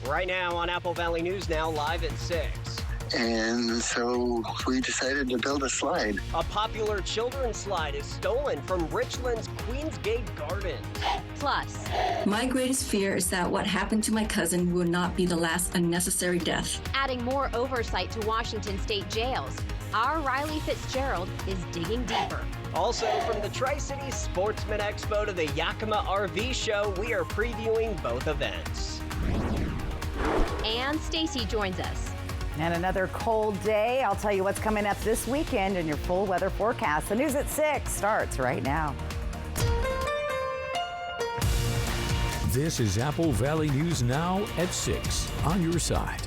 Right now on Apple Valley News Now, live at 6. And so we decided to build a slide. A popular children's slide is stolen from Richland's Queensgate Gardens. Plus, my greatest fear is that what happened to my cousin will not be the last unnecessary death. adding more oversight to Washington state jails, our Riley Fitzgerald is digging deeper. Also, from the Tri-Cities Sportsman Expo to the Yakima RV Show, we are previewing both events. And Stacy joins us. And another cold day. I'll tell you what's coming up this weekend in your full weather forecast. The news at 6 starts right now. This is Apple Valley News Now at 6 on your side.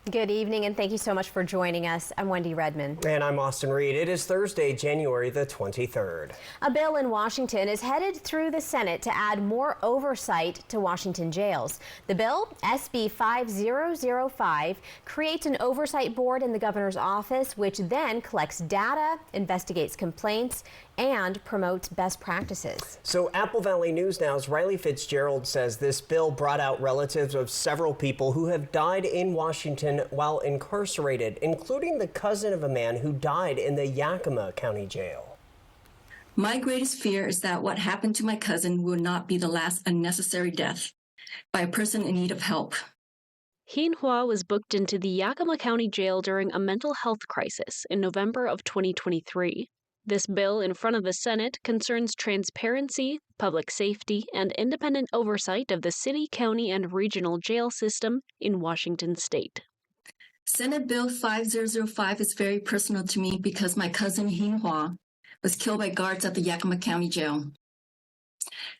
Good evening, and thank you so much for joining us. I'm Wendy Redmond. And I'm Austin Reed. It is Thursday, January the 23rd. A bill in Washington is headed through the Senate to add more oversight to Washington jails. The bill, SB 5005, creates an oversight board in the governor's office, which then collects data, investigates complaints, and promotes best practices. So Apple Valley News Now's Riley Fitzgerald says this bill brought out relatives of several people who have died in Washington while incarcerated, including the cousin of a man who died in the Yakima County Jail. My greatest fear is that what happened to my cousin will not be the last unnecessary death by a person in need of help. Hien Hua was booked into the Yakima County Jail during a mental health crisis in November of 2023. This bill in front of the Senate concerns transparency, public safety, and independent oversight of the city, county, and regional jail system in Washington state. Senate Bill 5005 is very personal to me because my cousin Hien Hua was killed by guards at the Yakima County Jail.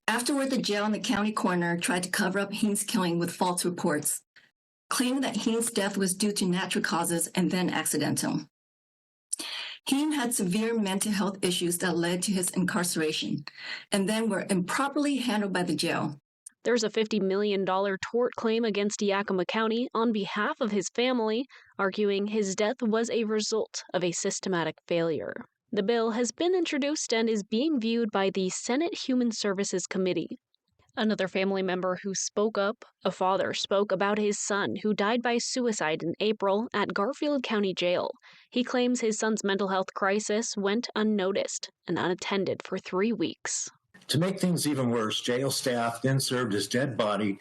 Afterward, the jail and the county coroner tried to cover up Hien's killing with false reports, claiming that Hien's death was due to natural causes and then accidental. Hien had severe mental health issues that led to his incarceration and then were improperly handled by the jail. There's a $50 million tort claim against Yakima County on behalf of his family, arguing his death was a result of a systematic failure. The bill has been introduced and is being viewed by the Senate Human Services Committee. Another family member who spoke up, a father, spoke about his son who died by suicide in April at Garfield County Jail. He claims his son's mental health crisis went unnoticed and unattended for 3 weeks. To make things even worse, jail staff then served his dead body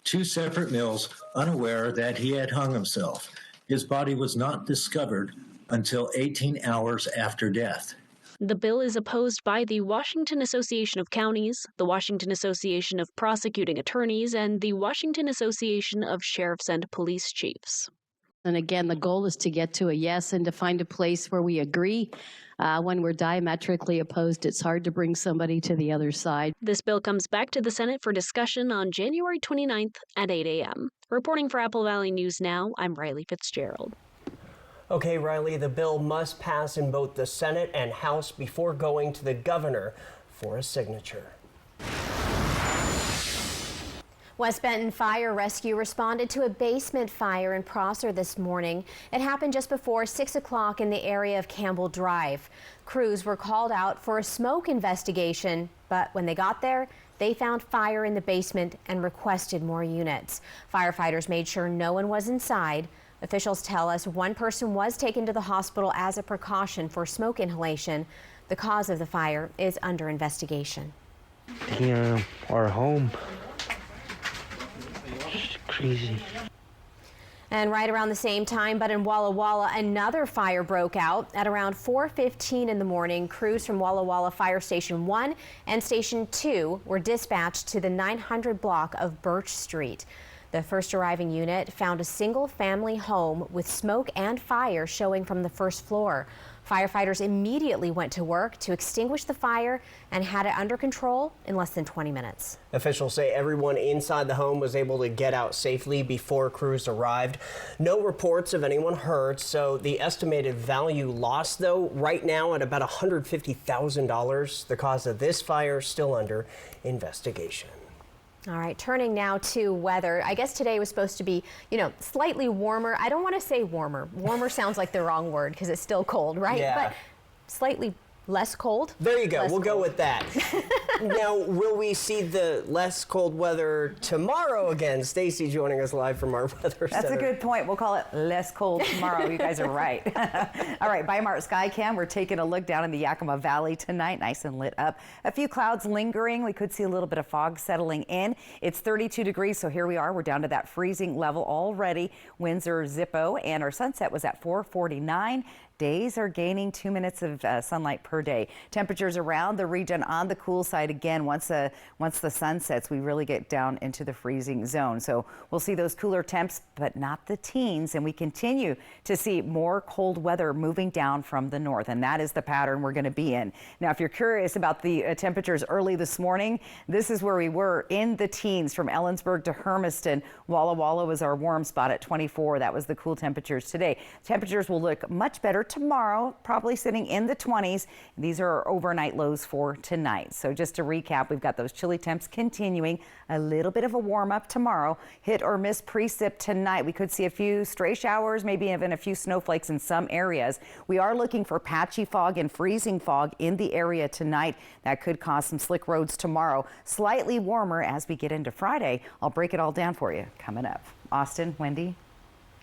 2 separate meals, unaware that he had hung himself. His body was not discovered until 18 hours after death. The bill is opposed by the Washington Association of Counties, the Washington Association of Prosecuting Attorneys, and the Washington Association of Sheriffs and Police Chiefs. And again, the goal is to get to a yes and to find a place where we agree. When we're diametrically opposed, it's hard to bring somebody to the other side. This bill comes back to the Senate for discussion on January 29th at 8 a.m. Reporting for Apple Valley News Now, I'm Riley Fitzgerald. Okay, Riley, the bill must pass in both the Senate and House before going to the governor for a signature. West Benton Fire Rescue responded to a basement fire in Prosser this morning. It happened just before 6 o'clock in the area of Campbell Drive. Crews were called out for a smoke investigation, but when they got there, they found fire in the basement and requested more units. Firefighters made sure no one was inside. Officials tell us one person was taken to the hospital as a precaution for smoke inhalation. The cause of the fire is under investigation. Here, our home. It's crazy. And right around the same time, but in Walla Walla, another fire broke out at around 4:15 in the morning. Crews from Walla Walla Fire Station 1 and Station 2 were dispatched to the 900 block of Birch Street. The first arriving unit found a single-family home with smoke and fire showing from the first floor. Firefighters immediately went to work to extinguish the fire and had it under control in less than 20 minutes. Officials say everyone inside the home was able to get out safely before crews arrived. No reports of anyone hurt, so the estimated value lost, though, right now at about $150,000. The cause of this fire still under investigation. All right, turning now to weather. I guess today was supposed to be, slightly warmer. I don't want to say warmer. Warmer sounds like the wrong word because it's still cold, right? Yeah. But slightly Less cold? There you go. Less we'll go cold. with that. Now, will we see the less cold weather tomorrow again? Stacy joining us live from our weather That's center. a good point. We'll call it less cold tomorrow. You guys are right. All right, by Mart Skycam, we're taking a look down in the Yakima Valley tonight. Nice and lit up. A few clouds lingering. We could see a little bit of fog settling in. It's 32 degrees, so here we are. We're down to that freezing level already. Winds are Zippo, and our sunset was at 4:49. Days are gaining 2 minutes of sunlight per day. Temperatures around the region on the cool side again. Once the sun sets, we really get down into the freezing zone. So we'll see those cooler temps, but not the teens. And we continue to see more cold weather moving down from the north. And that is the pattern we're going to be in. Now, if you're curious about the temperatures early this morning, this is where we were in the teens from Ellensburg to Hermiston. Walla Walla was our warm spot at 24. That was the cool temperatures today. Temperatures will look much better tomorrow, probably sitting in the 20s. These are our overnight lows for tonight. So just to recap, we've got those chilly temps continuing, a little bit of a warm up tomorrow, hit or miss precip tonight. We could see a few stray showers, maybe even a few snowflakes in some areas. We are looking for patchy fog and freezing fog in the area tonight. That could cause some slick roads tomorrow. Slightly warmer as we get into Friday. I'll break it all down for you coming up. Austin, Wendy.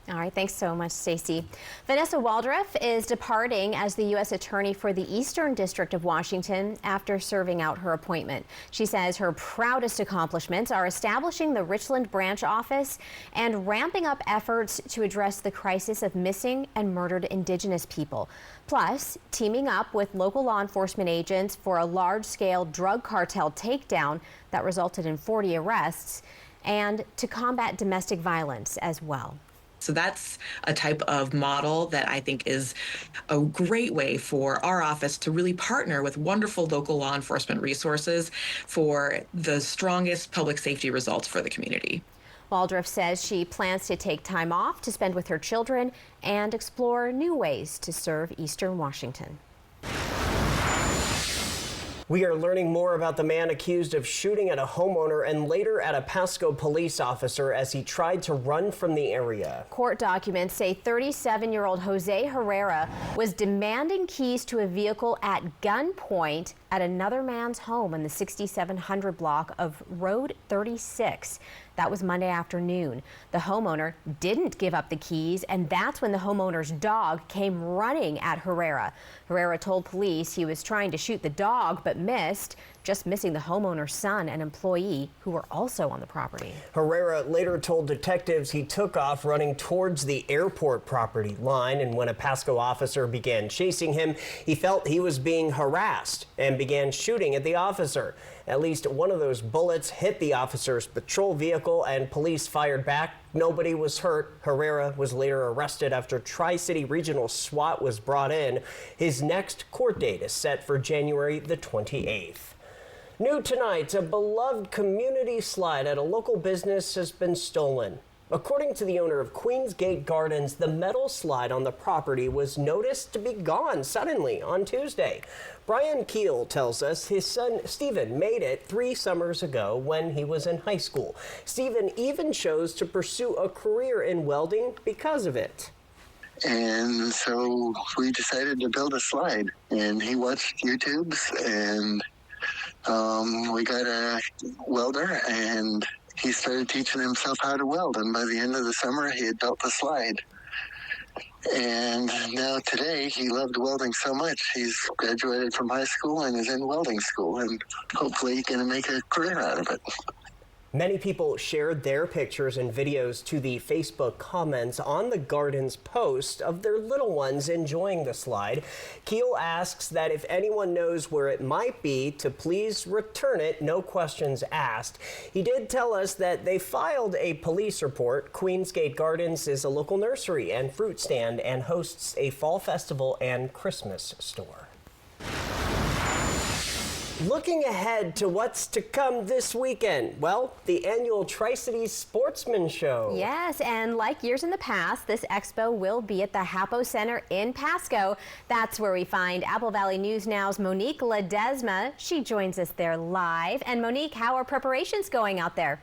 All right, thanks so much, Stacey. Vanessa Waldref is departing as the U.S. Attorney for the Eastern District of Washington after serving out her appointment. She says her proudest accomplishments are establishing the Richland branch office and ramping up efforts to address the crisis of missing and murdered Indigenous people. Plus, teaming up with local law enforcement agents for a large-scale drug cartel takedown that resulted in 40 arrests, and to combat domestic violence as well. So that's a type of model that I think is a great way for our office to really partner with wonderful local law enforcement resources for the strongest public safety results for the community. Waldref says she plans to take time off to spend with her children and explore new ways to serve Eastern Washington. We are learning more about the man accused of shooting at a homeowner and later at a Pasco police officer as he tried to run from the area. Court documents say 37-year-old Jose Herrera was demanding keys to a vehicle at gunpoint at another man's home in the 6700 block of Road 36. That was Monday afternoon. The homeowner didn't give up the keys, and that's when the homeowner's dog came running at Herrera. Herrera told police he was trying to shoot the dog but missed, just missing the homeowner's son and employee who were also on the property. Herrera later told detectives he took off running towards the airport property line, and when a Pasco officer began chasing him, he felt he was being harassed and began shooting at the officer. At least one of those bullets hit the officer's patrol vehicle and police fired back. Nobody was hurt. Herrera was later arrested after Tri-City Regional SWAT was brought in. His next court date is set for January the 28th. New tonight, a beloved community slide at a local business has been stolen. According to the owner of Queensgate Gardens, the metal slide on the property was noticed to be gone suddenly on Tuesday. Brian Keel tells us his son Stephen made it 3 summers ago when he was in high school. Stephen even chose to pursue a career in welding because of it. And so we decided to build a slide, and he watched YouTubes, and we got a welder, and he started teaching himself how to weld. And by the end of the summer, he had built the slide. And now today, he loved welding so much, he's graduated from high school and is in welding school, and hopefully going to make a career out of it. Many people shared their pictures and videos to the Facebook comments on the Gardens post of their little ones enjoying the slide. Keel asks that if anyone knows where it might be, to please return it, no questions asked. He did tell us that they filed a police report. Queensgate Gardens is a local nursery and fruit stand and hosts a fall festival and Christmas store. Looking ahead to what's to come this weekend, well, the annual Tri-Cities Sportsman Show. Yes, and like years in the past, this expo will be at the Hapo Center in Pasco. That's where we find Apple Valley News Now's Monique Ledesma. She joins us there live. And Monique, how are preparations going out there?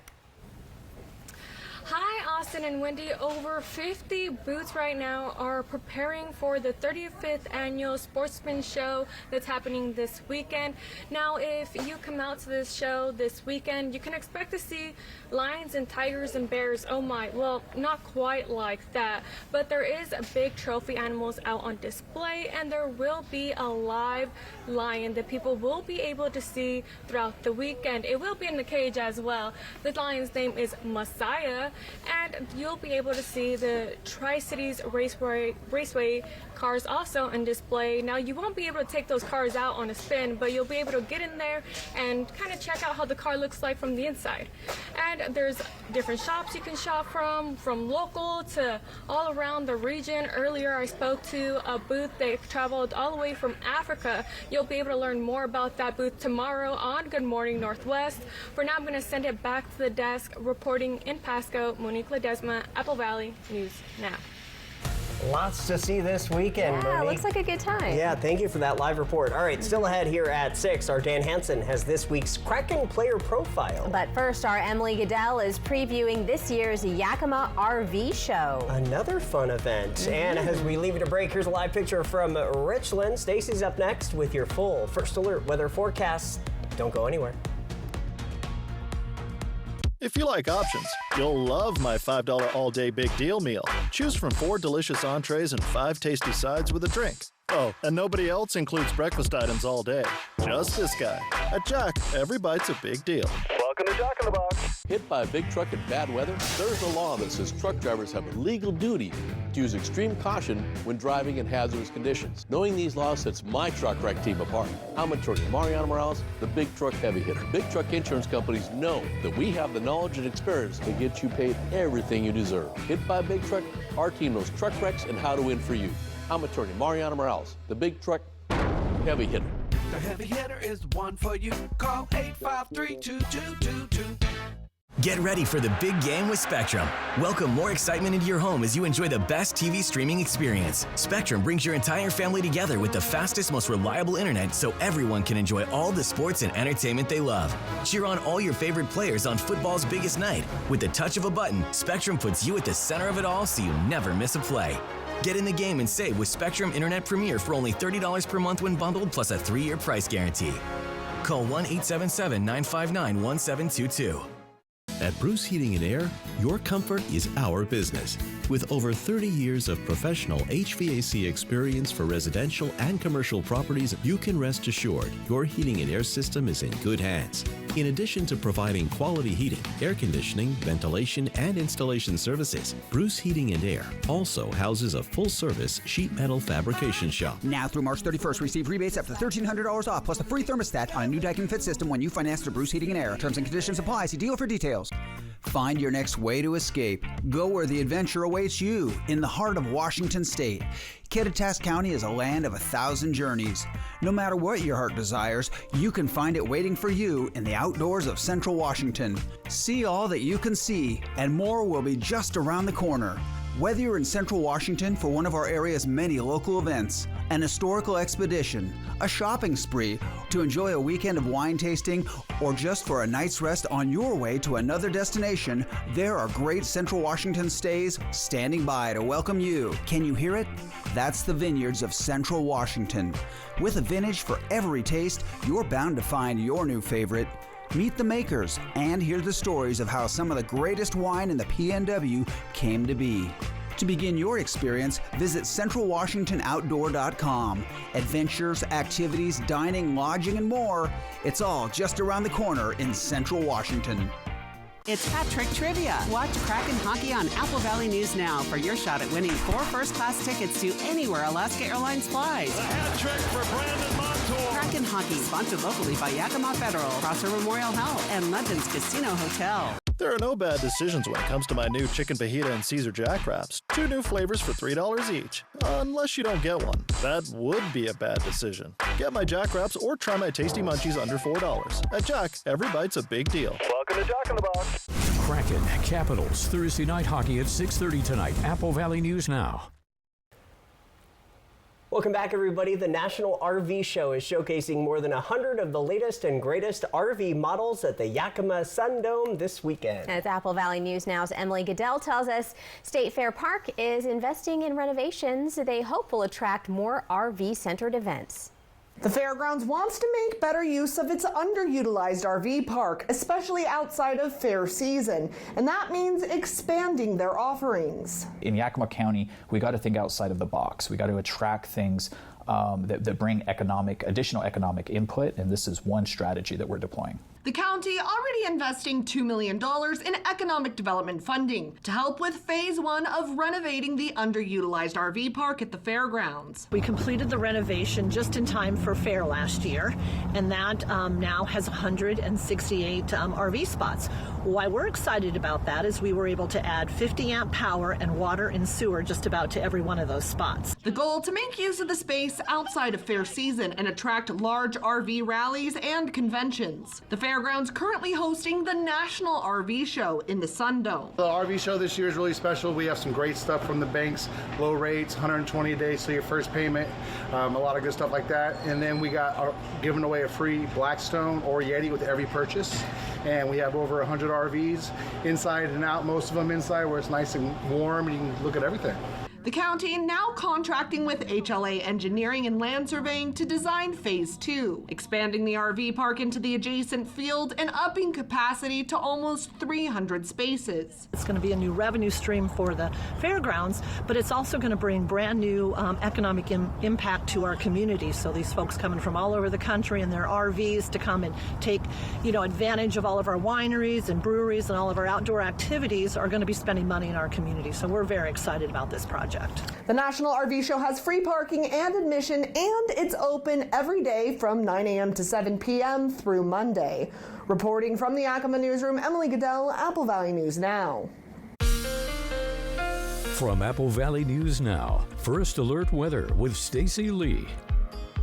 Hi, Austin. Austin and Wendy, over 50 booths right now are preparing for the 35th annual Sportsman Show that's happening this weekend. Now, if you come out to this show this weekend, you can expect to see lions and tigers and bears. Oh my, well, not quite like that, but there is big trophy animals out on display, and there will be a live lion that people will be able to see throughout the weekend. It will be in the cage as well. The lion's name is Messiah, and you'll be able to see the Tri-Cities Raceway cars also on display. Now, you won't be able to take those cars out on a spin, but you'll be able to get in there and kind of check out how the car looks like from the inside. And there's different shops you can shop from local to all around the region. Earlier, I spoke to a booth that traveled all the way from Africa. You'll be able to learn more about that booth tomorrow on Good Morning Northwest. For now, I'm going to send it back to the desk. Reporting in Pasco, Monique Ledesma, Apple Valley News Now. Lots to see this weekend, Yeah, Monique. looks like a good time. Yeah, thank you for that live report. All right, still ahead here at 6, our Dan Hansen has this week's Kraken player profile. But first, our Emily Goodell is previewing this year's Yakima RV Show. Another fun event. And as we leave it to break, here's a live picture from Richland. Stacy's up next with your full First Alert weather forecast. Don't go anywhere. If you like options, you'll love my $5 all-day big deal meal. Choose from 4 delicious entrees and 5 tasty sides with a drink. Oh, and nobody else includes breakfast items all day. Just this guy. At Jack, every bite's a big deal. Welcome to Jack in the Box. Hit by a big truck in bad weather? There's a law that says truck drivers have a legal duty to use extreme caution when driving in hazardous conditions. Knowing these laws sets my truck wreck team apart. I'm attorney Mariano Morales, the big truck heavy hitter. Big truck insurance companies know that we have the knowledge and experience to get you paid everything you deserve. Hit by a big truck? Our team knows truck wrecks and how to win for you. I'm attorney Mariano Morales, the big truck heavy hitter. The heavy hitter is the one for you. Call 853-2222. Get ready for the big game with Spectrum. Welcome more excitement into your home as you enjoy the best TV streaming experience. Spectrum brings your entire family together with the fastest, most reliable internet so everyone can enjoy all the sports and entertainment they love. Cheer on all your favorite players on football's biggest night. With the touch of a button, Spectrum puts you at the center of it all so you never miss a play. Get in the game and save with Spectrum Internet Premier for only $30 per month when bundled, plus a 3-year price guarantee. Call 1-877-959-1722. At Bruce Heating and Air, your comfort is our business. With over 30 years of professional HVAC experience for residential and commercial properties, you can rest assured your heating and air system is in good hands. In addition to providing quality heating, air conditioning, ventilation, and installation services, Bruce Heating and Air also houses a full-service sheet metal fabrication shop. Now through March 31st, receive rebates up to $1,300 off, plus a free thermostat on a new Daikin Fit system when you finance through Bruce Heating and Air. Terms and conditions apply. See dealer for details. Find your next way to escape. Go where the adventure awaits you, in the heart of Washington State. Kittitas County is a land of 1,000 journeys. No matter what your heart desires, you can find it waiting for you in the outdoors of Central Washington. See all that you can see, and more will be just around the corner. Whether you're in Central Washington for one of our area's many local events, an historical expedition, a shopping spree, to enjoy a weekend of wine tasting, or just for a night's rest on your way to another destination, there are great Central Washington stays standing by to welcome you. Can you hear it? That's the vineyards of Central Washington. With a vintage for every taste, you're bound to find your new favorite. Meet the makers and hear the stories of how some of the greatest wine in the PNW came to be. To begin your experience, visit centralwashingtonoutdoor.com. Adventures, activities, dining, lodging, and more. It's all just around the corner in Central Washington. It's Hat Trick Trivia. Watch Kraken Hockey on Apple Valley News Now for your shot at winning 4 first-class tickets to anywhere Alaska Airlines flies. The hat trick for Brandon Montour. Kraken Hockey, sponsored locally by Yakima Federal, Prosser Memorial Health, and London's Casino Hotel. There are no bad decisions when it comes to my new chicken fajita and Caesar Jack Wraps. 2 new flavors for $3 each. Unless you don't get one. That would be a bad decision. Get my Jack Wraps or try my Tasty Munchies under $4. At Jack, every bite's a big deal. Welcome to Jack in the Box. Kraken Capitals Thursday night hockey at 6:30 tonight. Apple Valley News Now. Welcome back, everybody. The National RV Show is showcasing more than 100 of the latest and greatest RV models at the Yakima Sun Dome this weekend. As Apple Valley News Now's Emily Goodell tells us, State Fair Park is investing in renovations they hope will attract more RV-centered events. The fairgrounds wants to make better use of its underutilized RV park, especially outside of fair season, and that means expanding their offerings. In Yakima County, we got to think outside of the box. We got to attract things that bring additional economic input, and this is one strategy that we're deploying. The county already investing $2 million in economic development funding to help with phase 1 of renovating the underutilized RV park at the fairgrounds. We completed the renovation just in time for fair last year, and that now has 168 RV spots. Why we're excited about that is we were able to add 50 amp power and water and sewer just about to every one of those spots. The goal to make use of the space outside of fair season and attract large RV rallies and conventions. The fairgrounds currently hosting the National RV Show in the Sun Dome. The RV Show this year is really special. We have some great stuff from the banks, low rates, 120 a day, so your first payment, a lot of good stuff like that. And then we got giving away a free Blackstone or Yeti with every purchase. And we have over 100 RVs inside and out, most of them inside where it's nice and warm and you can look at everything. The county now contracting with HLA Engineering and Land Surveying to design phase 2, expanding the RV park into the adjacent field and upping capacity to almost 300 spaces. It's going to be a new revenue stream for the fairgrounds, but it's also going to bring brand new economic impact to our community. So these folks coming from all over the country in their RVs to come and take, advantage of all of our wineries and breweries and all of our outdoor activities are going to be spending money in our community. So we're very excited about this project. The National RV Show has free parking and admission, and it's open every day from 9 a.m. to 7 p.m. through Monday. Reporting from the Yakima Newsroom, Emily Goodell, Apple Valley News Now. From Apple Valley News Now, First Alert Weather with Stacy Lee.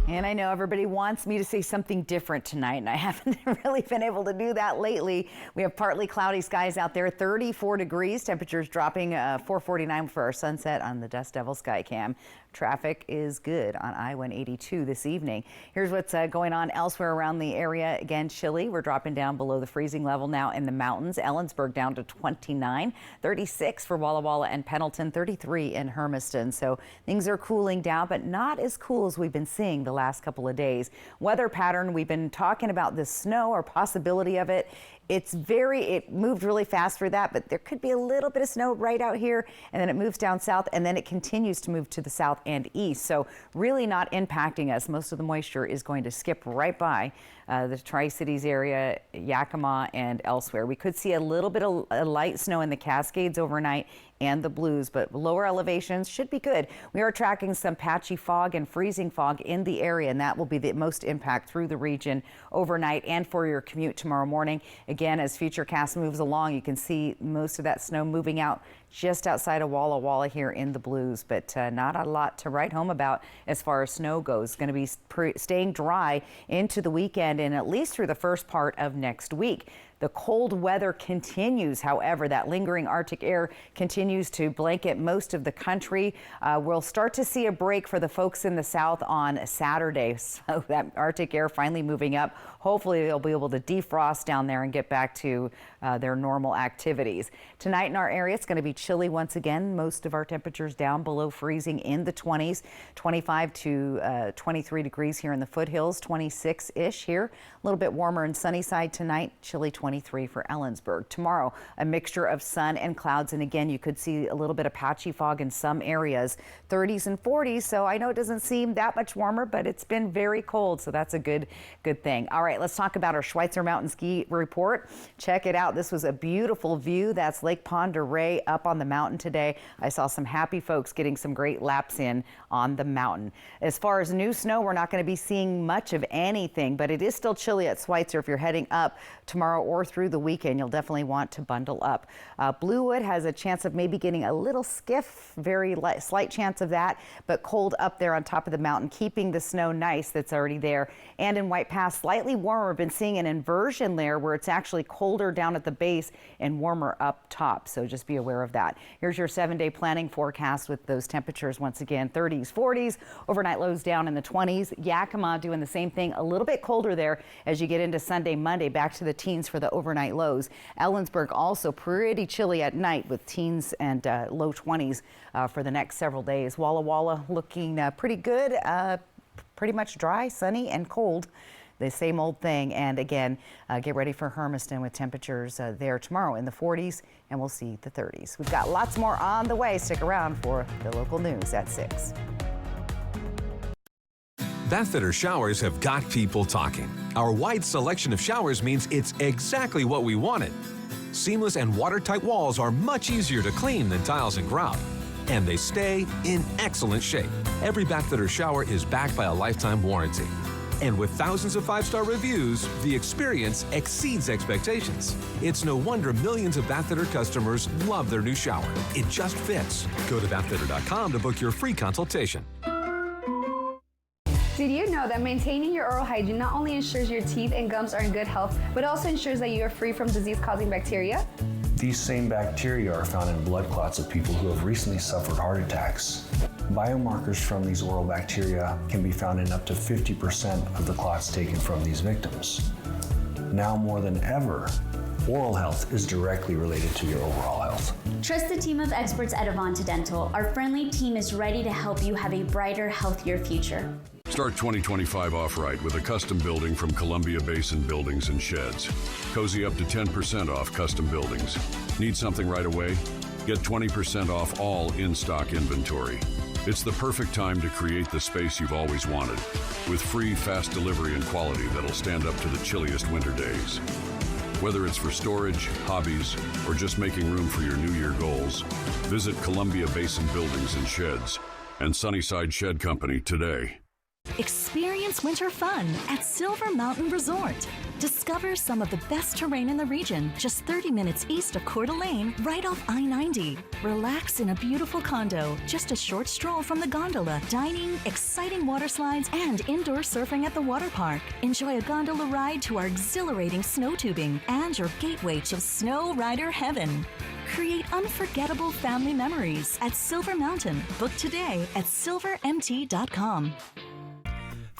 And I know everybody wants me to say something different tonight, and I haven't really been able to do that lately. We have partly cloudy skies out there, 34 degrees, temperatures dropping 449 for our sunset on the Dust Devil Skycam. Traffic is good on I-182 this evening. Here's what's going on elsewhere around the area. Again, chilly. We're dropping down below the freezing level now in the mountains. Ellensburg down to 29, 36 for Walla Walla and Pendleton, 33 in Hermiston. So things are cooling down, but not as cool as we've been seeing the last couple of days. Weather pattern, we've been talking about the snow or possibility of it. It moved really fast for that, but there could be a little bit of snow right out here, and then it moves down south, and then it continues to move to the south and east. So really not impacting us. Most of the moisture is going to skip right by the Tri-Cities area, Yakima, and elsewhere. We could see a little bit of light snow in the Cascades overnight and the Blues, but lower elevations should be good. We are tracking some patchy fog and freezing fog in the area, and that will be the most impact through the region overnight and for your commute tomorrow morning. Again, as Futurecast moves along, you can see most of that snow moving out just outside of Walla Walla here in the Blues, but not a lot to write home about as far as snow goes. Going to be staying dry into the weekend and at least through the first part of next week. The cold weather continues, however, that lingering Arctic air continues to blanket most of the country. We'll start to see a break for the folks in the south on Saturday. So that Arctic air finally moving up. Hopefully they'll be able to defrost down there and get back to their normal activities. Tonight in our area, it's going to be chilly once again. Most of our temperatures down below freezing in the 20s, 25 to 23 degrees here in the foothills, 26-ish here. A little bit warmer and sunny side tonight, chilly 23 for Ellensburg. Tomorrow, a mixture of sun and clouds, and again, you could see a little bit of patchy fog in some areas, 30s and 40s. So I know it doesn't seem that much warmer, but it's been very cold, so that's a good thing. All right, let's talk about our Schweitzer Mountain Ski Report. Check it out. This was a beautiful view. That's Lake Pend Oreille up on the mountain today. I saw some happy folks getting some great laps in on the mountain. As far as new snow, we're not going to be seeing much of anything, but it is still chilly at Schweitzer if you're heading up tomorrow or or through the weekend. You'll definitely want to bundle up. Bluewood has a chance of maybe getting a little skiff, very slight chance of that, but cold up there on top of the mountain, keeping the snow nice that's already there. And in White Pass, slightly warmer. We've been seeing an inversion there where it's actually colder down at the base and warmer up top. So just be aware of that. Here's your 7-day planning forecast with those temperatures once again, 30s, 40s, overnight lows down in the 20s. Yakima doing the same thing, a little bit colder there as you get into Sunday, Monday, back to the teens for the overnight lows. Ellensburg also pretty chilly at night with teens and low 20s for the next several days. Walla Walla looking pretty good, pretty much dry, sunny, and cold. The same old thing. And again, get ready for Hermiston with temperatures there tomorrow in the 40s, and we'll see the 30s. We've got lots more on the way. Stick around for the local news at 6. Bathfitter showers have got people talking. Our wide selection of showers means it's exactly what we wanted. Seamless and watertight walls are much easier to clean than tiles and grout, and they stay in excellent shape. Every Bathfitter shower is backed by a lifetime warranty. And with thousands of 5-star reviews, the experience exceeds expectations. It's no wonder millions of Bathfitter customers love their new shower. It just fits. Go to bathfitter.com to book your free consultation. Did you know that maintaining your oral hygiene not only ensures your teeth and gums are in good health, but also ensures that you are free from disease-causing bacteria? These same bacteria are found in blood clots of people who have recently suffered heart attacks. Biomarkers from these oral bacteria can be found in up to 50% of the clots taken from these victims. Now more than ever, oral health is directly related to your overall health. Trust the team of experts at Avanta Dental. Our friendly team is ready to help you have a brighter, healthier future. Start 2025 off right with a custom building from Columbia Basin Buildings and Sheds. Cozy up to 10% off custom buildings. Need something right away? Get 20% off all in-stock inventory. It's the perfect time to create the space you've always wanted, with free, fast delivery and quality that'll stand up to the chilliest winter days. Whether it's for storage, hobbies, or just making room for your New Year goals, visit Columbia Basin Buildings and Sheds and Sunnyside Shed Company today. Experience winter fun at Silver Mountain Resort. Discover some of the best terrain in the region, just 30 minutes east of Coeur d'Alene, right off I-90. Relax in a beautiful condo, just a short stroll from the gondola, dining, exciting water slides, and indoor surfing at the water park. Enjoy a gondola ride to our exhilarating snow tubing and your gateway to snow rider heaven. Create unforgettable family memories at Silver Mountain. Book today at silvermt.com.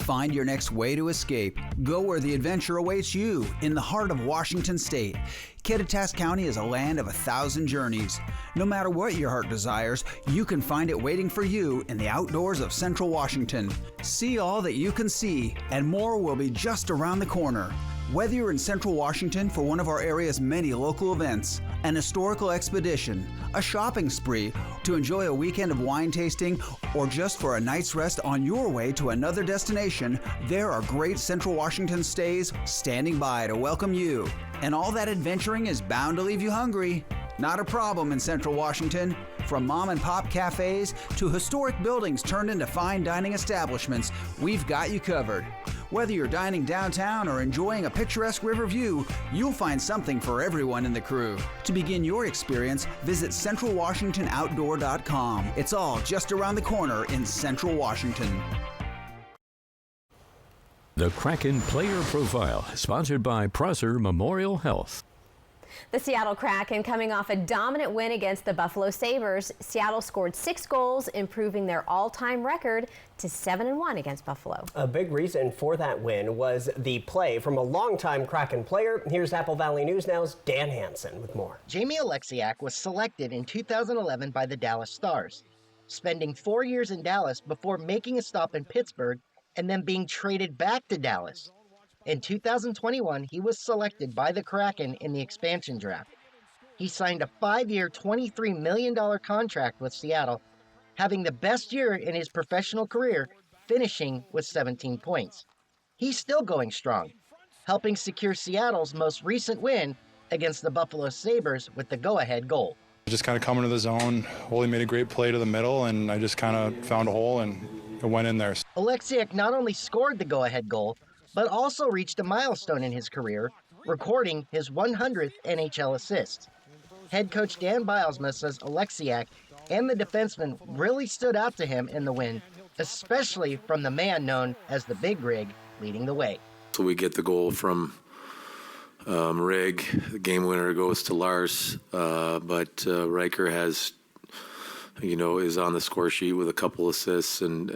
Find your next way to escape. Go where the adventure awaits you in the heart of Washington State. Kittitas County is a land of 1,000 journeys. No matter what your heart desires, you can find it waiting for you in the outdoors of Central Washington. See all that you can see, and more will be just around the corner. Whether you're in Central Washington for one of our area's many local events, an historical expedition, a shopping spree, to enjoy a weekend of wine tasting, or just for a night's rest on your way to another destination, there are great Central Washington stays standing by to welcome you. And all that adventuring is bound to leave you hungry. Not a problem in Central Washington. From mom and pop cafes to historic buildings turned into fine dining establishments, we've got you covered. Whether you're dining downtown or enjoying a picturesque river view, you'll find something for everyone in the crew. To begin your experience, visit centralwashingtonoutdoor.com. It's all just around the corner in Central Washington. The Kraken Player Profile, sponsored by Prosser Memorial Health. The Seattle Kraken coming off a dominant win against the Buffalo Sabres. Seattle scored 6 goals, improving their all-time record to 7-1 against Buffalo. A big reason for that win was the play from a longtime Kraken player. Here's Apple Valley News Now's Dan Hansen with more. Jamie Alexiak was selected in 2011 by the Dallas Stars, spending 4 years in Dallas before making a stop in Pittsburgh and then being traded back to Dallas. In 2021, he was selected by the Kraken in the expansion draft. He signed a 5-year, $23 million contract with Seattle, having the best year in his professional career, finishing with 17 points. He's still going strong, helping secure Seattle's most recent win against the Buffalo Sabres with the go-ahead goal. Just kind of coming to the zone, Woolley made a great play to the middle, and I just kind of found a hole and it went in there. Alexiak not only scored the go-ahead goal, but also reached a milestone in his career recording his 100th NHL assist. Head coach Dan Bylsma says Oleksiak and the defenseman really stood out to him in the win, especially from the man known as the Big Rig leading the way. So we get the goal from Rig. The game winner goes to Lars, but Riker has, is on the score sheet with a couple assists, and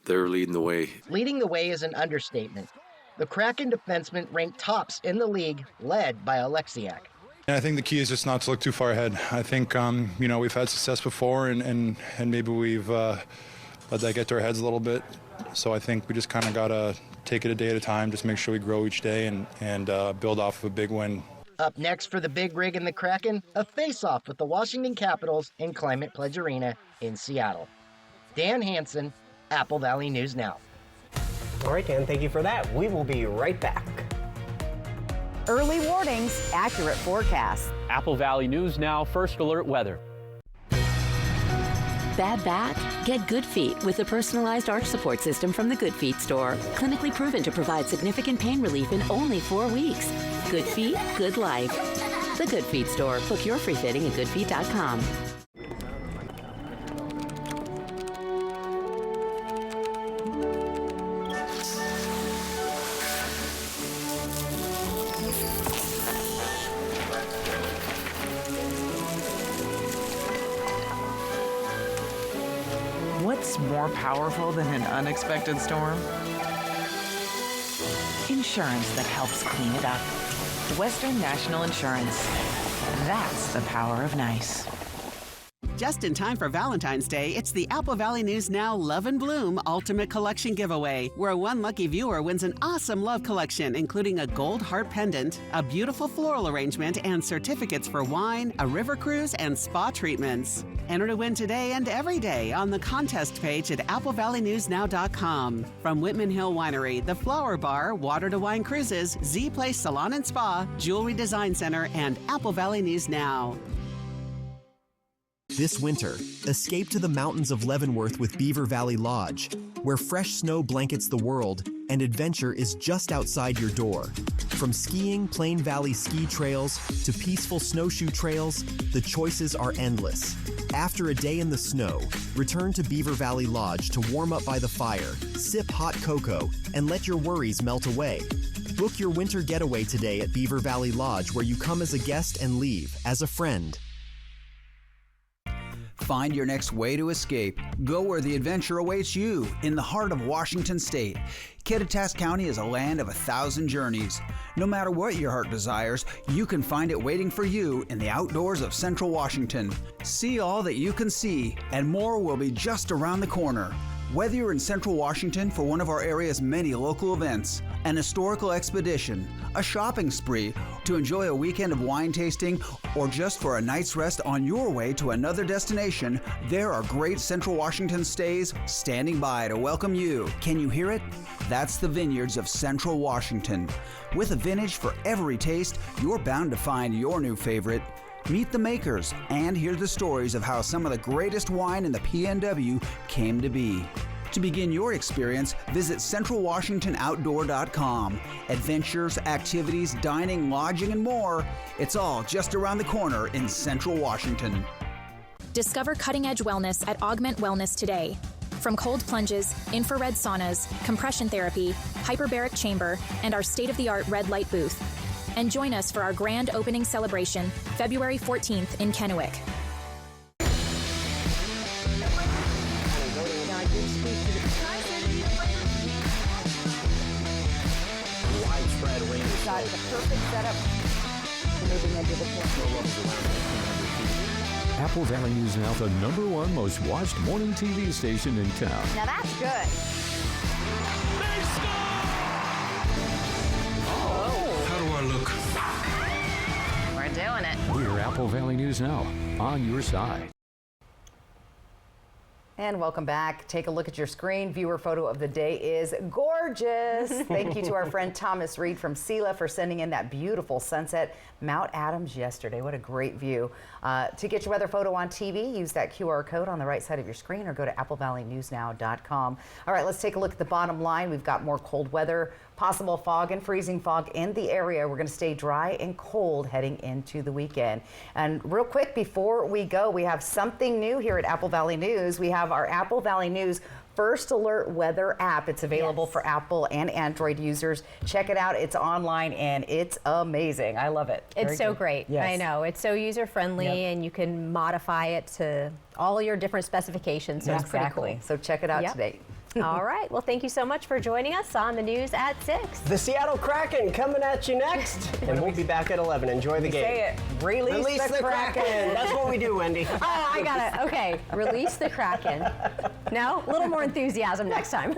they're leading the way. Leading the way is an understatement. The Kraken defenseman ranked tops in the league, led by Oleksiak. And I think the key is just not to look too far ahead. I think, we've had success before, and maybe we've let that get to our heads a little bit. So I think we just kind of got to take it a day at a time, just make sure we grow each day and build off of a big win. Up next for the Big Rig and the Kraken, a face-off with the Washington Capitals in Climate Pledge Arena in Seattle. Dan Hansen, Apple Valley News Now. All right, Dan, thank you for that. We will be right back. Early warnings, accurate forecasts. Apple Valley News Now, First Alert Weather. Bad back? Get Good Feet with the personalized arch support system from the Good Feet store. Clinically proven to provide significant pain relief in only 4 weeks. Good Feet, good life. The Good Feet store. Book your free fitting at goodfeet.com. What's more powerful than an unexpected storm? Insurance that helps clean it up. Western National Insurance. That's the power of nice. Just in time for Valentine's Day, it's the Apple Valley News Now Love and Bloom Ultimate Collection Giveaway, where one lucky viewer wins an awesome love collection, including a gold heart pendant, a beautiful floral arrangement, and certificates for wine, a river cruise, and spa treatments. Enter to win today and every day on the contest page at applevalleynewsnow.com. From Whitman Hill Winery, The Flower Bar, Water to Wine Cruises, Z Place Salon and Spa, Jewelry Design Center, and Apple Valley News Now. This winter, escape to the mountains of Leavenworth with Beaver Valley Lodge, where fresh snow blankets the world and adventure is just outside your door. From skiing Plain Valley ski trails to peaceful snowshoe trails, the choices are endless. After a day in the snow, return to Beaver Valley Lodge to warm up by the fire, sip hot cocoa, and let your worries melt away. Book your winter getaway today at Beaver Valley Lodge, where you come as a guest and leave as a friend. Find your next way to escape. Go where the adventure awaits you, in the heart of Washington State. Kittitas County is a land of 1,000 journeys. No matter what your heart desires, you can find it waiting for you in the outdoors of Central Washington. See all that you can see, and more will be just around the corner. Whether you're in Central Washington for one of our area's many local events, an historical expedition, a shopping spree, to enjoy a weekend of wine tasting, or just for a night's rest on your way to another destination, there are great Central Washington stays standing by to welcome you. Can you hear it? That's the Vineyards of Central Washington. With a vintage for every taste, you're bound to find your new favorite. Meet the makers and hear the stories of how some of the greatest wine in the PNW came to be. To begin your experience, visit centralwashingtonoutdoor.com. Adventures, activities, dining, lodging, and more. It's all just around the corner in Central Washington. Discover cutting-edge wellness at Augment Wellness today. From cold plunges, infrared saunas, compression therapy, hyperbaric chamber, and our state-of-the-art red light booth. And join us for our grand opening celebration, February 14th in Kennewick. Widespread rain. Got the perfect setup for moving into the camp. Apple Valley News Now, the #1 most watched morning TV station in town. Now that's good. How do I look? We're doing it. We're Apple Valley News Now, on your side. And welcome back. Take a look at your screen. Viewer photo of the day is gorgeous. Thank you to our friend Thomas Reed from SELA for sending in that beautiful sunset Mount Adams yesterday. What a great view. To get your weather photo on TV, use that QR code on the right side of your screen or go to applevalleyNewsNow.com. All right, let's take a look at the bottom line. We've got more cold weather, possible fog and freezing fog in the area. We're going to stay dry and cold heading into the weekend. And real quick, before we go, we have something new here at Apple Valley News. We have our Apple Valley News First Alert Weather app. It's available for Apple and Android users. Check it out. It's online and it's amazing. I love it. It's so great. Yes. I know. It's so user-friendly and you can modify it to all your different specifications. So it's pretty cool. So check it out today. All right. Well, thank you so much for joining us on the news at 6. The Seattle Kraken coming at you next. And we'll be back at 11. Enjoy the game. Say it. Release the Kraken. That's what we do, Wendy. Oh, I got it. Okay. Release the Kraken. No? A little more enthusiasm next time.